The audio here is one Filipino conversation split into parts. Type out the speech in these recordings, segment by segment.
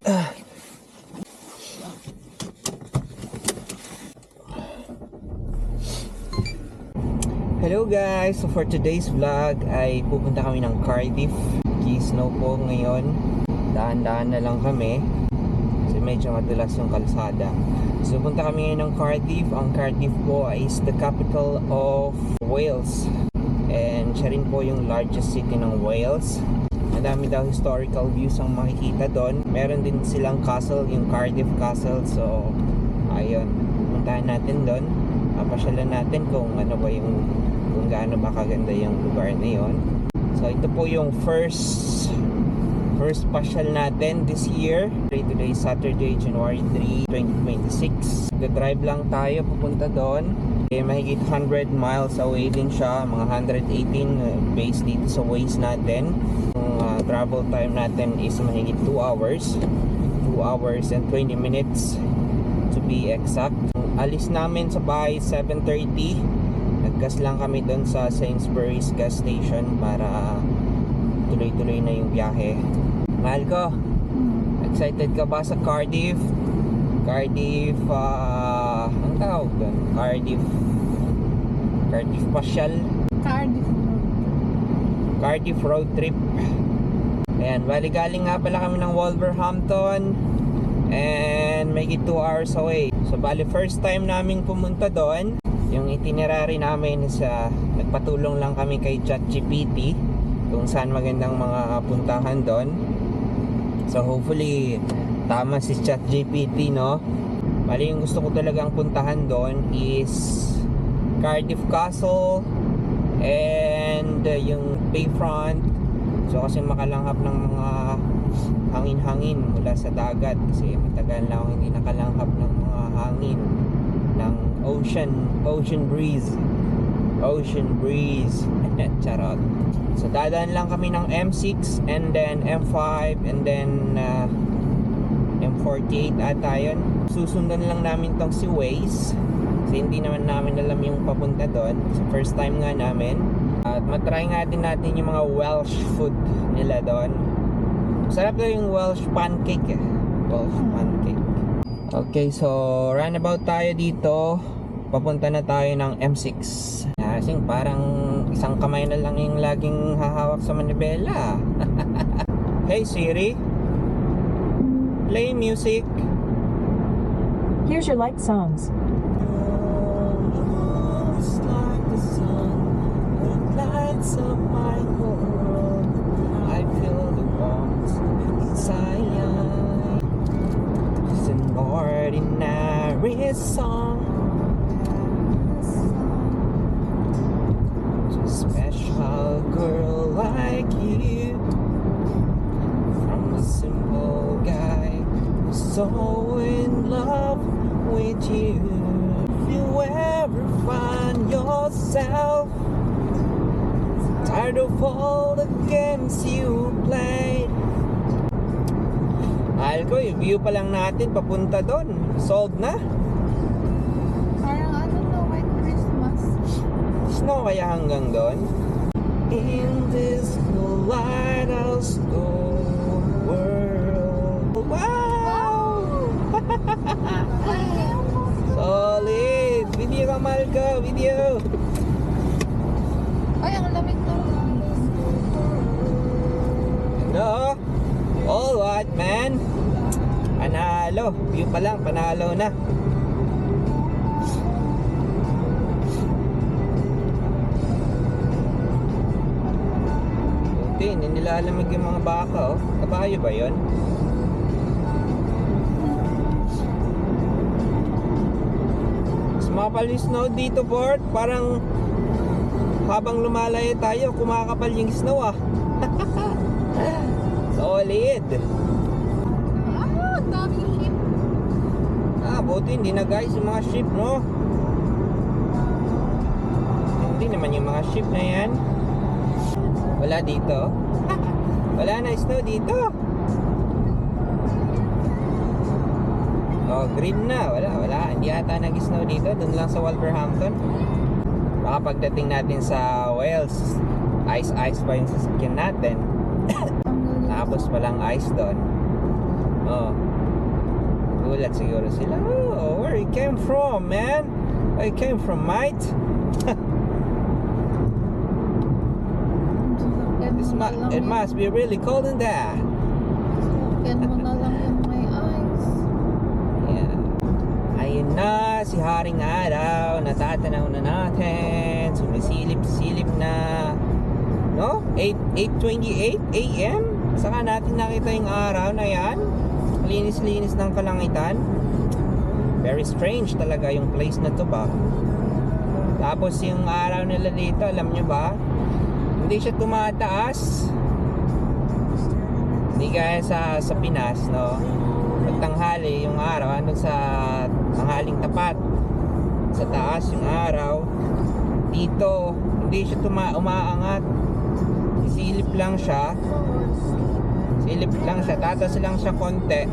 Hello guys! So for today's vlog ay pupunta kami ng Cardiff. Snow po ngayon. Daan-daan na lang kami kasi medyo madulas yung kalsada. So punta kami ngayon ng Cardiff. Ang Cardiff po is the capital of Wales. And siya rin po yung largest city ng Wales. Madami daw historical views ang makikita doon. Meron din silang castle, yung Cardiff Castle. So ayun, puntahan natin doon. Papasyalan natin kung ano ba yung, kung gaano ba kaganda yung lugar na yon. So ito po yung first pasyal natin this year. Today is Saturday, January 3, 2026. Nag-drive lang tayo papunta doon. Mahigit 100 miles away din siya, mga 118 based dito sa Waze natin. Ang travel time natin is mahigit 2 hours. 2 hours and 20 minutes to be exact. Alis namin sa bahay 7:30. Naggas lang kami doon sa Sainsbury's gas station para tuloy-tuloy na yung biyahe. Mahal ko, excited ka ba sa Cardiff? Cardiff, ang tawag doon? Cardiff pasyal? Cardiff road trip. Ayan, bali galing nga pala kami ng Wolverhampton and make it 2 hours away. So bali first time namin pumunta doon. Yung itinerary namin is nagpatulong lang kami kay ChatGPT kung saan magandang mga puntahan doon. So hopefully tama si ChatGPT, no? Bali yung gusto ko talagang puntahan doon is Cardiff Castle and yung Bayfront. So kasi makalanghap ng mga hangin-hangin mula sa dagat kasi matagal na akong hindi nakalanghap ng mga hangin ng ocean breeze charot. So dadaan lang kami ng M6 and then M5 and then M48 ata yun. Susundan lang namin tong si Waze kasi hindi naman namin alam yung papunta doon. So first time nga namin at matry nga din natin yung mga Welsh food nila doon. Sarap daw yung Welsh pancake Welsh pancake. Okay, so roundabout tayo dito. Papunta na tayo ng M6. Kasi parang isang kamay na lang yung laging hahawak sa manibela. Hey Siri, play music. Here's your like songs. It's like the sun that lights up my world. I feel the warmth inside. It's an ordinary song. Special girl like you, from a simple guy who's so in love with you. If you ever find yourself tired of all the games you played, mahal ko, yung view pa lang natin papunta doon, sold na. Snow kaya hanggang doon. In this lighthouse world. Wow! Solid! Video ka, mahal ko! Video! Ay, ang lamig to. Ano? All right, man! Panalo! View pa lang, panalo na! Hindi nilalamig yung mga baka, oh. Kabayo ba yun? Sumapal yung snow dito, Bort. Parang habang lumalayo tayo, kumakapal yung snow, ah. Solid. Daming ship. Buti hindi na guys yung mga ship, no? Hindi naman yung mga ship na yan. Wala dito. Wala na snow dito. Oh, green na. Wala. Hindi ata nag-snow dito. Doon lang sa Wolverhampton. Baka pagdating natin sa Wales, ice pa yung sasakyan natin. Tapos walang ice doon. Oh. Gulat siguro sila. Oh, where you came from, man? Where you came from, mate? It must be really cold in there. Sasakyan mo na lang yung may ice. Yeah. Ayun na, si Haring Araw. Natatanaw na natin. Sumisilip-silip na. No? 8:28 a.m. Saka natin nakita yung araw na yan. Linis-linis ng kalangitan. Very strange talaga yung place na to ba. Tapos yung araw nila dito, alam nyo ba? Hindi siya tumataas. Hindi gaya sa Pinas, no? Pag tanghali yung araw, andun sa tanghaling tapat. Sa taas yung araw. Dito, hindi siya umaangat. Silip lang siya. Silip lang siya. Tatas lang siya konti.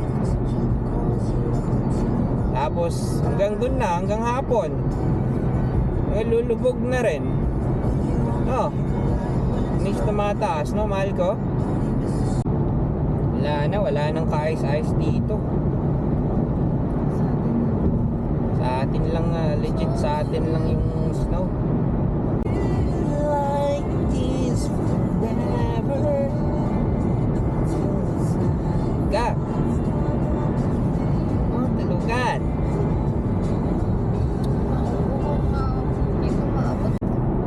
Tapos hanggang dun na, hanggang hapon. Lulubog na rin. Oh. Hindi siya tumataas, no, mahal ko? Wala nang ka-ice-ice dito. Sa atin lang, legit sa atin lang yung snow. Like this forever. Ga. Oh, tulugan.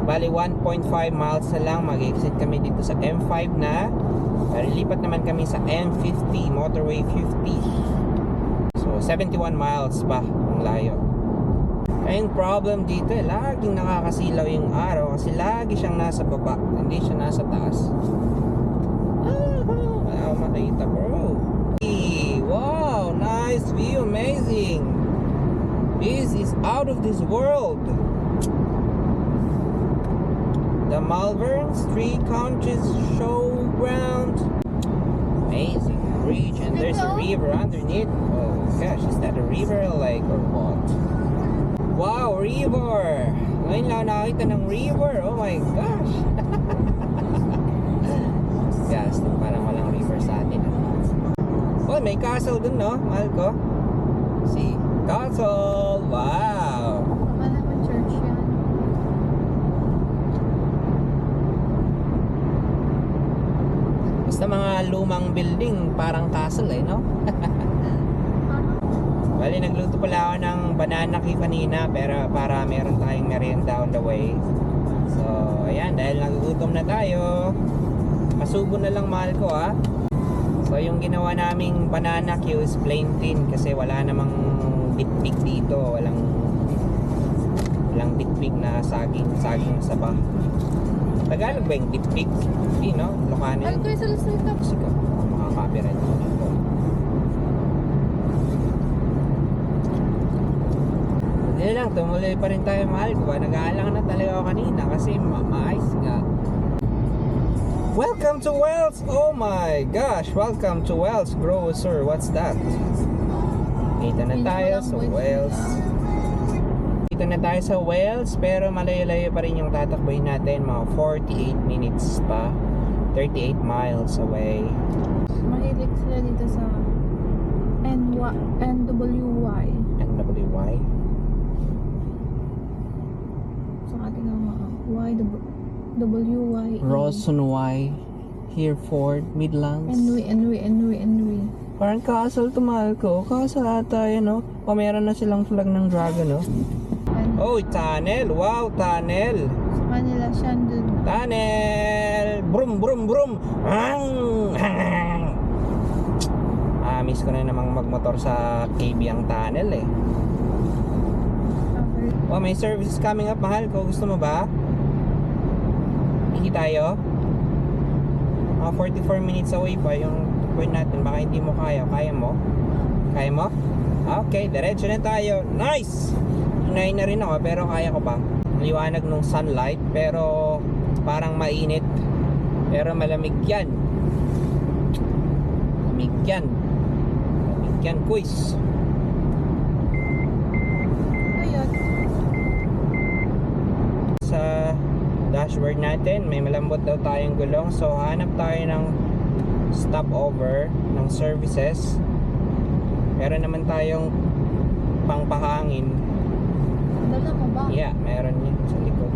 Bali 1.5 miles na lang mag-exit kami dito sa M5 na. Lilipat naman kami sa M50, Motorway 50. So 71 miles pa ang layo. Yung problem dito, laging nakakasilaw yung araw kasi lagi siyang nasa baba, hindi siya nasa taas. Wala akong makita, bro. Wow, nice view, amazing. This is out of this world. The Malvern Street Countries Showground. Amazing bridge, and there's a river underneath. Oh gosh, is that a river, a lake, or what? Wow, river! Ngayon lang nakakita ng river. Oh my gosh! Yes, parang walang river sa atin. Oh, may castle dun, no? Mahal ko. See, castle! Wow! Wala ko church yan. Basta mga lumang building, parang castle eh, no? Bali, nagluto pala ako ng banana cue kanina, pero para meron tayong merienda on the way. So, ayan, dahil nagugutom na tayo, masubo na lang, mahal ko, ha. So, yung ginawa naming banana cue is plain tin kasi wala namang bitbig dito, walang bitbig na saging sa bah. Tagalog ba yung bitbig? Hindi, no? Lokanin. Ano kayo sa lasita? Sige, makaka-copyright ko na ito. Hindi lang, tumuloy pa rin tayo, mahal ko ba? Nag-aalang na talaga ako kanina kasi ma-ice nga. Welcome to Wells! Oh my gosh! Welcome to Wells Grocer. What's that? Dito na tayo sa Wells. Dito na tayo sa Wells, pero malayo-layo pa rin yung tatakboyin natin. Mga 48 minutes pa. 38 miles away. Mahilig sila dito sa NWY. NWY? Sa ating mga WY. Rawson Y, Hereford, Midlands. NW. Parang castle to, mahal ko. Castle ata yun, no? O meron na silang flag ng dragon, no? Oh, tunnel! Wow, tunnel! Sa kanila siya dun. Tunnel! Brum, brum, brum! Miss ko na namang magmotor sa KB ang tunnel, eh. Oh, may service coming up, mahal ko. Gusto mo ba? Iki tayo? Mga 44 minutes away pa yung point natin. Baka hindi mo kaya. Kaya mo? Kaya mo? Okay, diretso na tayo. Nice! Hinay na rin ako pero kaya ko pa. Liwanag ng sunlight pero parang mainit. Pero malamig yan. Malamig yan. Malamig yan, quiz. Ayun. Sa dashboard natin may malambot daw tayong gulong, so hanap tayo ng stopover ng services Meron naman tayong pangpahangin. Dala mo ba? Yeah, meron yun sa likod.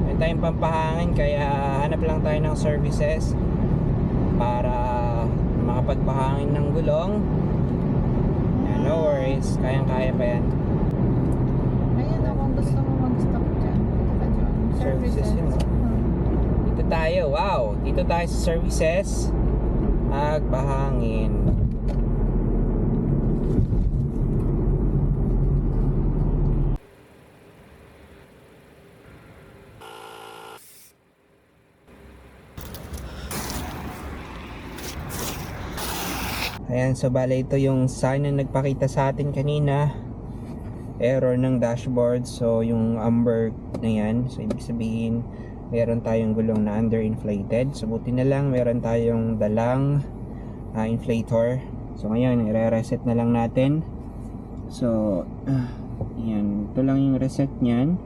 Meron tayong pampahangin, kaya hanap lang tayo ng services para makapagpahangin ng gulong. Yeah, no worries, kayang-kaya pa yan. Ayan na, kung gusto mo mag-stop dyan. Ito ka dyan. Services yun, no? Dito tayo, wow! Dito tayo sa services. Magpahangin. Ayan, so bale ito yung sign na nagpakita sa atin kanina. Error ng dashboard. So yung amber na yan, so ibig sabihin meron tayong gulong na underinflated. So buti na lang meron tayong dalang inflator. So ngayon i-reset na lang natin. So yan, ito lang yung reset nyan.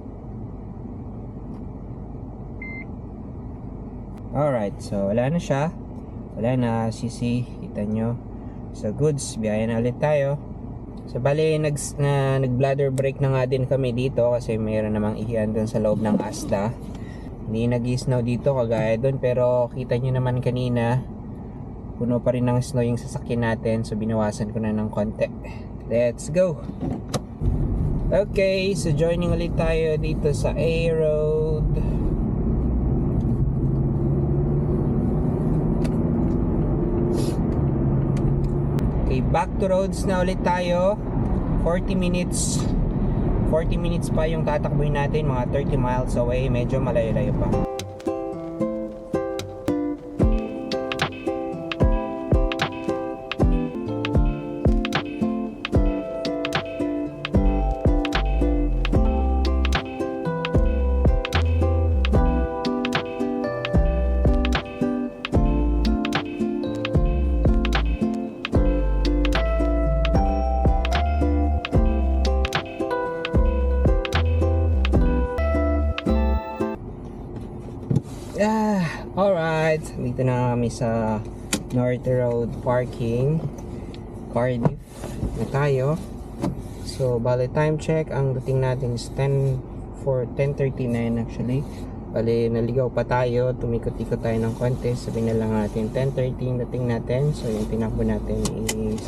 Alright, so wala na siya. Wala na, CC, kita nyo. So goods, biyaya na ulit tayo. So bali nag-bladder brake na nga din kami dito kasi mayroon namang ihian dun sa loob ng Asda. Hindi nag-snow dito kagaya dun, pero kita nyo naman kanina puno pa rin ng snow yung sasakyan natin, so binawasan ko na ng konti. Let's go! Okay, so joining ulit tayo dito sa A Road. Okay, back to roads na ulit tayo. 40 minutes pa yung tatakbuhin natin, mga 30 miles away. Medyo malayo-layo pa. Alright, dito na kami sa North Road Parking, Cardiff na tayo. So bale time check, ang dating natin is 10:39 actually. Bale naligaw pa tayo, tumikot-ikot tayo ng konti. Sabihin na lang natin 10:13 dating natin. So yung tinakbo natin is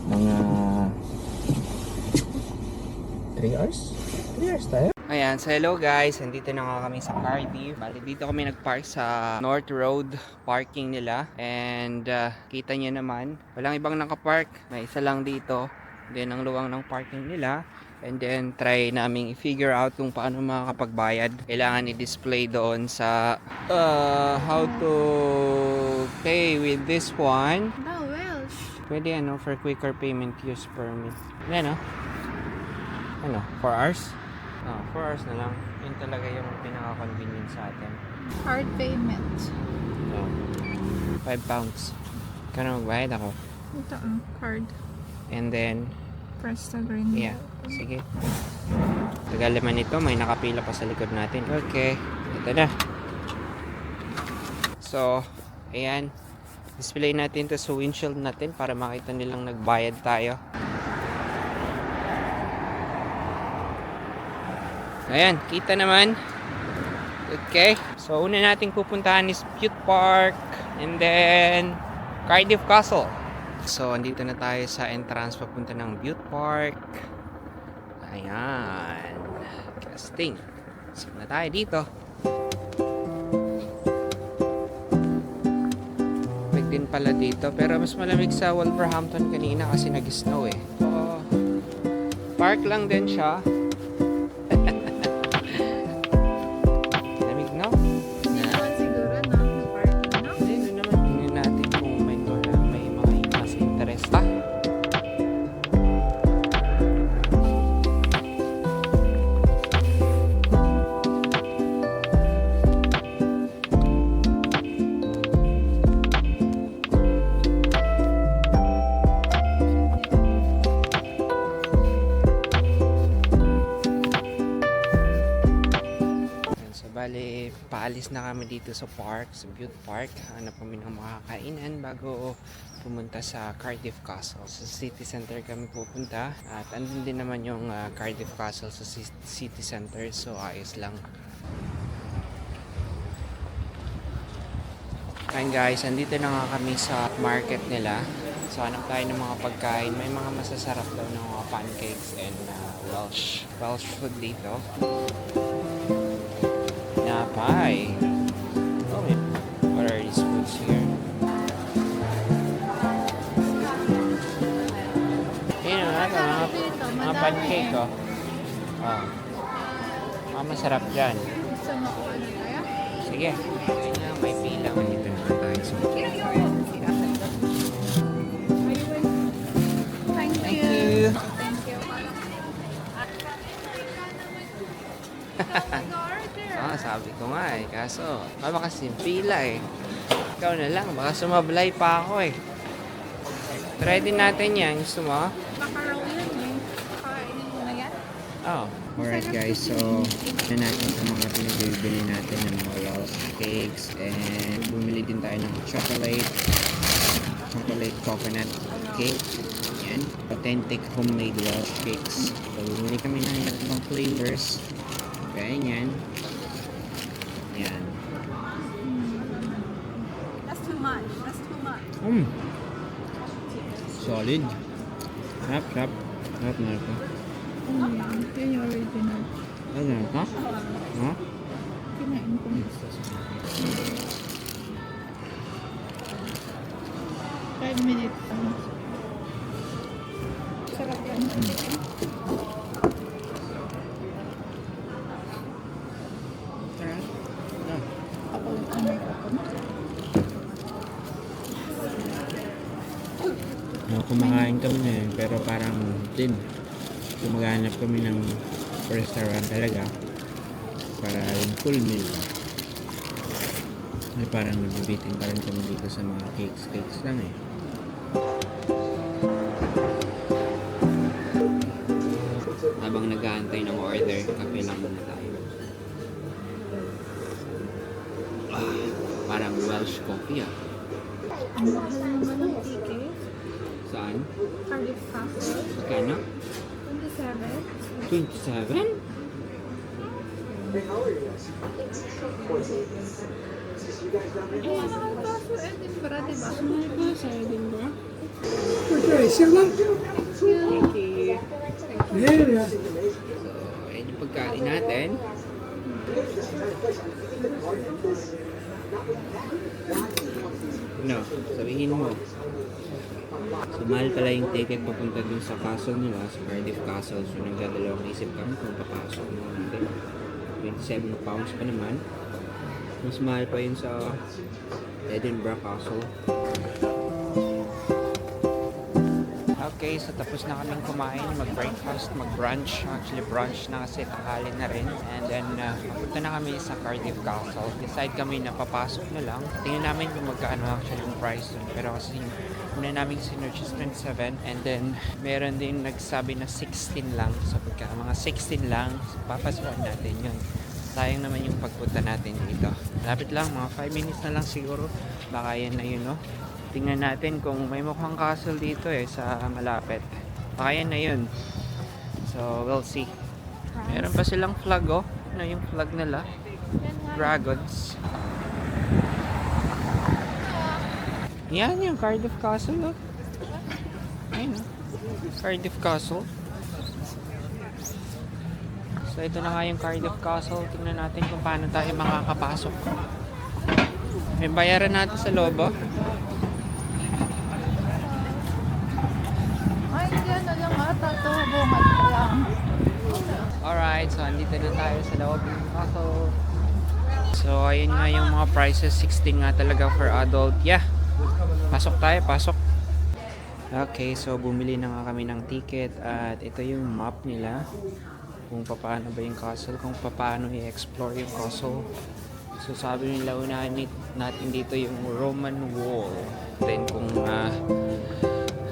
mga 3 hours? 3 hours tayo. Ayan, so hello guys, nandito na nga kami sa Cardiff. Bali dito kami nagpark sa North Road parking nila. And kita nyo naman, walang ibang nakapark, may isa lang dito. Then ang luwang ng parking nila. And then try naming i-figure out kung paano makakapagbayad. Kailangan i-display doon sa how to pay with this one. No, Welsh. Pwede ano, for quicker payment use permit. Ano? Ano, 4 hours? 4 hours na lang. Yun talaga yung pinaka-convenient sa atin. Hard payment. So, 5 pounds. Kano magbayad ako? Ito ang card. And then, Press the green. yeah. Sige. Tagal naman ito. May nakapila pa sa likod natin. Okay. Ito na. So, ayan. Display natin ito sa windshield natin para makita nilang nagbayad tayo. Ayan, kita naman. Okay. So, una nating pupuntahan is Bute Park and then Cardiff Castle. So, andito na tayo sa entrance papunta ng Bute Park. Ayan. Casting. So, na tayo dito. Malamig din pala dito. Pero mas malamig sa Wolverhampton kanina kasi nag-snow eh. So, park lang din siya. Hindi naman siguro na parking, no? Hindi, doon naman. Tingnan natin kung may mga mas interest pa. aalis na kami dito sa park, sa Butte Park. Hanap kami ng makakainan bago pumunta sa Cardiff Castle. Sa City Center kami pupunta. At andun din naman yung Cardiff Castle sa City Center. So ayos lang. Ayan guys, andito na nga kami sa market nila. So hanap tayo ng mga pagkain. May mga masasarap daw ng mga pancakes and Welsh food dito. Napay. Oh, what are these foods here? Ayun nga, mga pancake oh. Oh. Mga masarap dyan. Gusto mo ko ano kaya? Sige. Ayun nga, may pila. Dito na tayo. So, Thank thank you. you. Thank you. Sabi ko nga eh. Kaso, baka kasi pila eh. Ikaw na lang. Baka sumablay pa ako eh. Try din natin yan. Gusto mo? Baka raw yun eh. Kakainin mo na yan? Oh. Alright guys, so na natin sa mga pinagbibili natin ng mga Welsh cakes and bumili din tayo ng chocolate coconut cake. Yan, authentic homemade Welsh cakes. So bumili kami ng iba't ibang flavors. Kaya yan. Yan. That's too much. That's too much. Solid. Sarap. Sarap na ito. Yun yung original. Ano ka? Ha? Kinain ko. 5 minutes. Sarap yan. Sarap. Ah. Ako lang ang may coconut. Kumakain kami ngayon pero parang din maghanap kami ng restaurant talaga para yung full meal ay parang nabibitin pa rin kami dito sa mga cakes lang eh. Habang nag-aantay ng order, kape lang muna tayo. Parang Welsh coffee ah. Ang mahal naman ng ticket. Saan? Cardiff Castle. Kano? 27. 27? Nakakaso Edinburgh, diba? Sumali sa Edinburgh. Thank you. So, ayan yung pagkain natin. No, sabihin mo. So, mahal pala yung ticket papunta dun sa castle nila, sa Cardiff Castle. So, nagdadalawang isip kami kung papasok mo natin. 27 pounds pa naman. Mas mahal pa yun sa Edinburgh Castle. Okay, so tapos na kaming kumain, mag-breakfast, mag-brunch. Actually, brunch na kasi tanghali na rin. And then, papunta na kami sa Cardiff Castle. Decide kami na papasok na lang. Tingnan namin kung magkano actually yung price dun. Pero kasi una namin sinerch is 27. And then, meron din nagsabi na 16 lang. So, pagka mga 16 lang, so, papasukan natin yun. Sayang naman yung pagpunta natin dito. Lapit lang, mga 5 minutes na lang siguro. Baka yan na yun, no? Tingnan natin kung may mukhang castle dito eh sa malapit. Baka yan na yun. So, we'll see. Meron pa silang flag oh. Ano yung flag nila? Dragons. Yan yung Cardiff Castle oh. Ayun oh. Cardiff Castle. So, ito na nga yung Cardiff Castle. Tingnan natin kung paano tayo makakapasok. May bayaran natin sa loob oh. Ay, diyan na lang ata ito. Bungat pa lang. Alright, so andito na tayo sa loob ng castle. So, ayun nga yung mga prices. 16 nga talaga for adult. Yeah, pasok tayo, pasok. Okay, so bumili na nga kami ng ticket. At ito yung map nila. Kung paano ba yung castle, kung paano i-explore yung castle. So, sabi nila unahin natin dito yung Roman Wall. Then, kung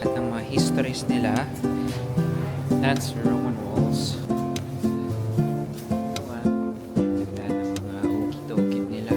at ng mga histories nila, that's the Roman walls. Ganda ng mga ukit-ukit nila.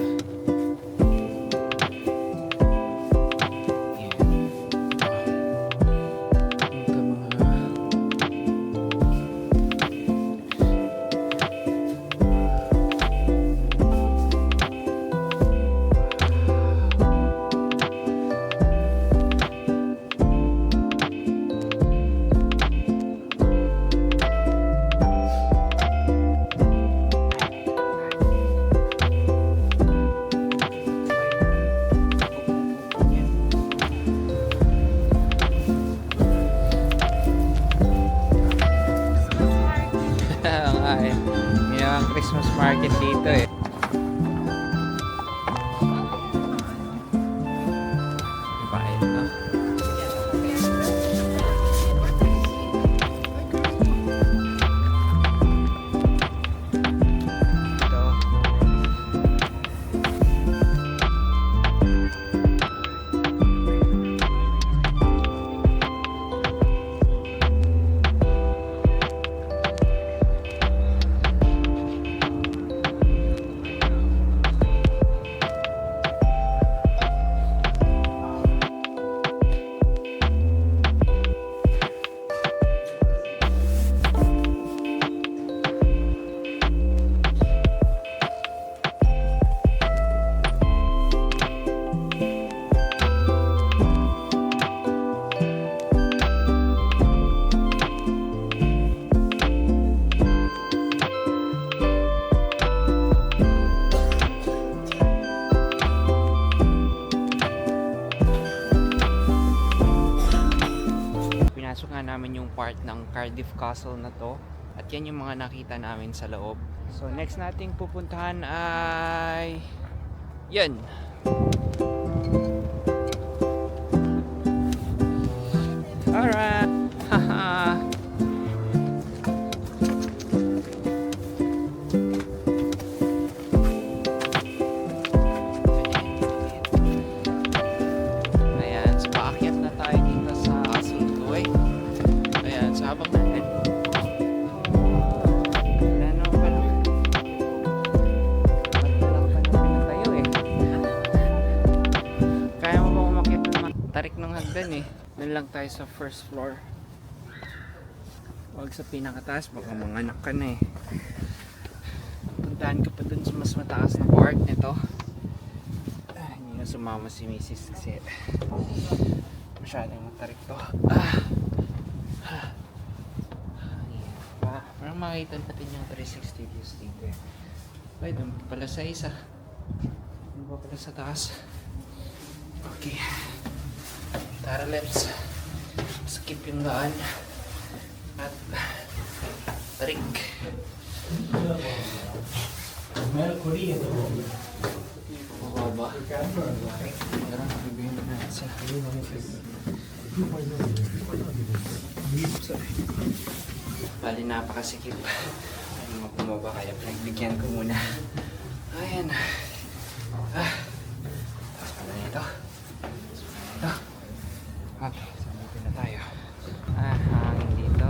naman yung part ng Cardiff Castle na to. At yan yung mga nakita namin sa loob. So next nating pupuntahan ay yan. Alright. Haha. Ayan, so paakyat na tayo dito sa Asuntoy. Ayan, so habang natin ano pala tayo eh. Kaya mo ba umakyat naman? Tarik ng hagdan eh. Doon lang tayo sa first floor. Huwag sa pinakataas, baka manganak ka na eh. Puntahan ka pa dun sa mas mataas na part nito. Hindi na sumama si Mrs. kasi masyadong matarik to. Parang makita natin yung 360 views dito eh. Ay, doon pala sa isa. Doon pa pala sa taas. Okay. Tara, let's skip yung daan at tarik. Mababa. Parang bibigyan na natin sa sorry. Bali, napakasikip. Ay, mga bumaba kaya pinagbigyan ko muna. Ayan. Tapos pala nito. Ito. Okay, so dito na tayo. Hangin dito.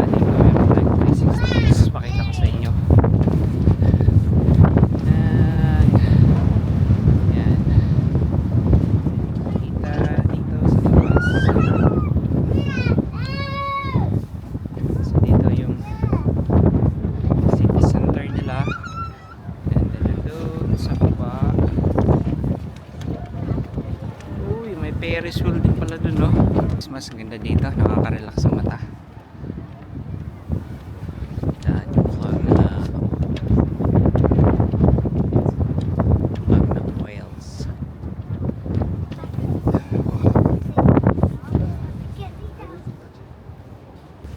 Dito meron tayong 360. Pakita ko sa inyo. Yan. Kita dito sa taas. So dito yung city center nila. And then doon sa baba. May Ferris wheel din pala dun, no? Mas ganda dito, nakaka-relax ang mata. Yan yung vlog na vlog ng Wales.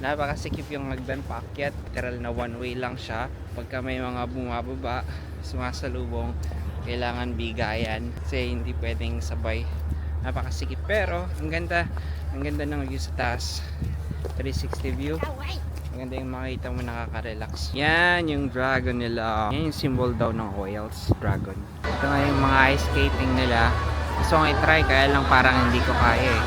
Napakasikip yung hagdan paakyat. Literal na one way lang siya. Pagka may mga bumababa, sumasalubong, kailangan bigayan kasi hindi pwedeng sabay. Napakasikip pero ang ganda ng view sa taas. 360 view. Ang ganda yung makita mo, nakaka-relax. Yan yung dragon nila. Yan yung symbol daw ng Wales, dragon. Ito nga yung mga ice skating nila. Gusto kong i-try kaya lang parang hindi ko kaya eh.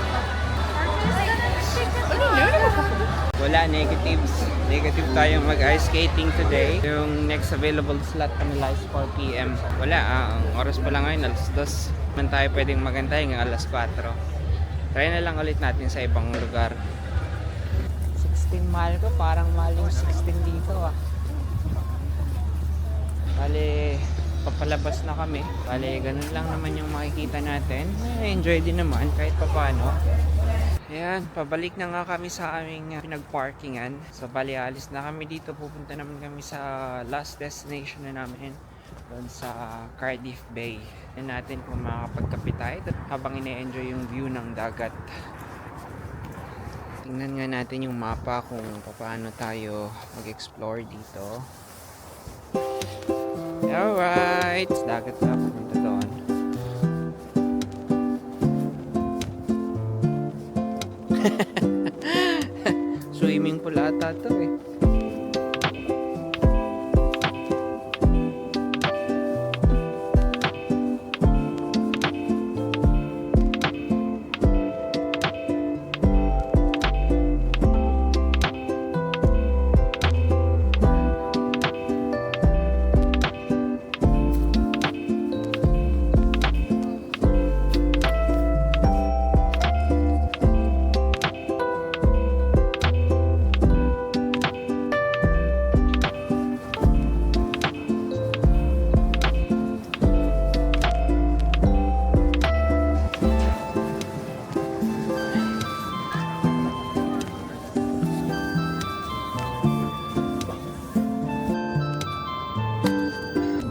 Wala, negatives. Negative tayong mag-ice skating today. Yung next available slot kanila is 4 PM. Wala, ang oras pa lang ngayon, alas 2. Man tayo pwedeng magantay ng alas 4. Try na lang ulit natin sa ibang lugar. 16 mahal ko, parang mahal yung 16 dito ah. Bale, papalabas na kami. Bale, ganun lang naman yung makikita natin. Enjoy din naman kahit papaano. Ayan, pabalik na nga kami sa aming pinag-parkingan. So, bali, alis na kami dito. Pupunta naman kami sa last destination na namin. Doon sa Cardiff Bay. Yan natin kung makakapagkape tayo habang ine-enjoy yung view ng dagat. Tingnan nga natin yung mapa kung paano tayo mag-explore dito. Alright! Dagat na, pupunta doon. Swimming pool ata to eh.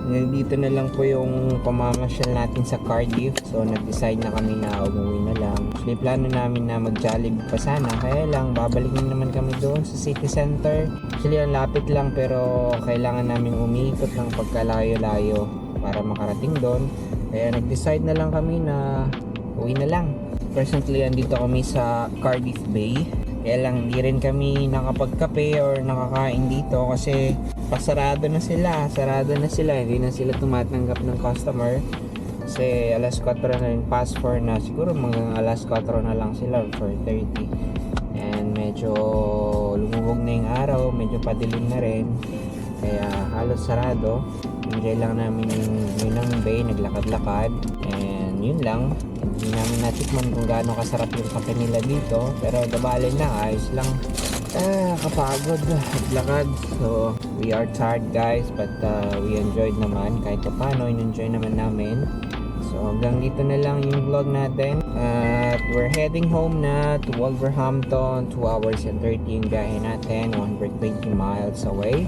dito na lang po yung pamamasyal natin sa Cardiff. So nag-decide na kami na umuwi na lang. Actually plano namin na mag-Jollibee pa sana, kaya lang babalik na naman kami doon sa city center. Actually ang lapit lang, pero kailangan namin umiikot ng pagkalayo-layo para makarating doon. Kaya nag-decide na lang kami na uwi na lang. Presently andito kami sa Cardiff Bay. Kaya lang hindi rin kami nakapagkape or nakakain dito kasi pasarado na sila. Sarado na sila. Hindi na sila tumatanggap ng customer. Kasi alas 4 na rin, past 4 na. Siguro mga alas 4 na lang sila, 4:30. And medyo lumubog na yung araw. Medyo padilim na rin. Kaya halos sarado. Enjoy lang namin yung ng bay. Naglakad-lakad. And yun lang. Hindi namin natikman kung gaano kasarap yung kape nila dito, pero dabalin lang, ayos lang. Kapagod maglakad. So we are tired guys, but we enjoyed naman kahit paano. In-enjoy naman namin. So hanggang dito na lang yung vlog natin. At we're heading home na to Wolverhampton. 2 hours and 30 yung biyahe natin, 120 miles away.